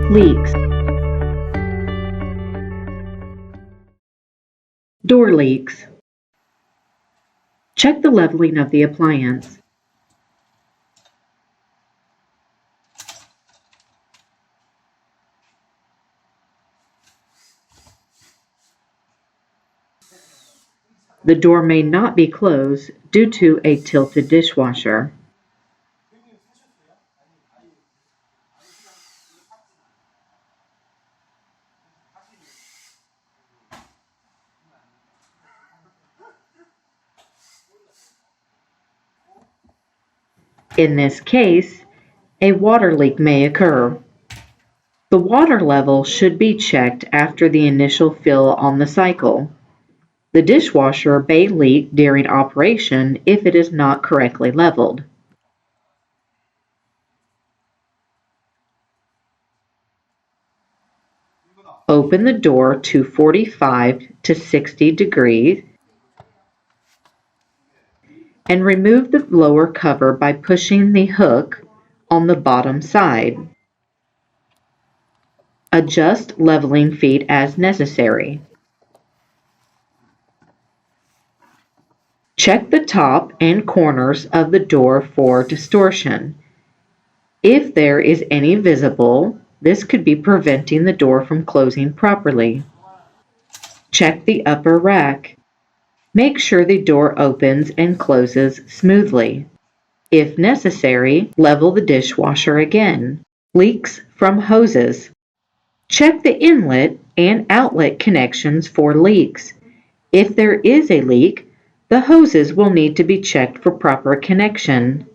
Leaks. Door leaks. Check the leveling of the appliance. The door may not be closed due to a tilted dishwasher. In this case, a water leak may occur. The water level should be checked after the initial fill on the cycle. The dishwasher may leak during operation if it is not correctly leveled. Open the door to 45 to 60 degrees and remove the lower cover by pushing the hook on the bottom side. Adjust leveling feet as necessary. Check the top and corners of the door for distortion. If there is any visible, this could be preventing the door from closing properly. Check the upper rack. Make sure the door opens and closes smoothly. If necessary, level the dishwasher again. Leaks from hoses. Check the inlet and outlet connections for leaks. If there is a leak, the hoses will need to be checked for proper connection.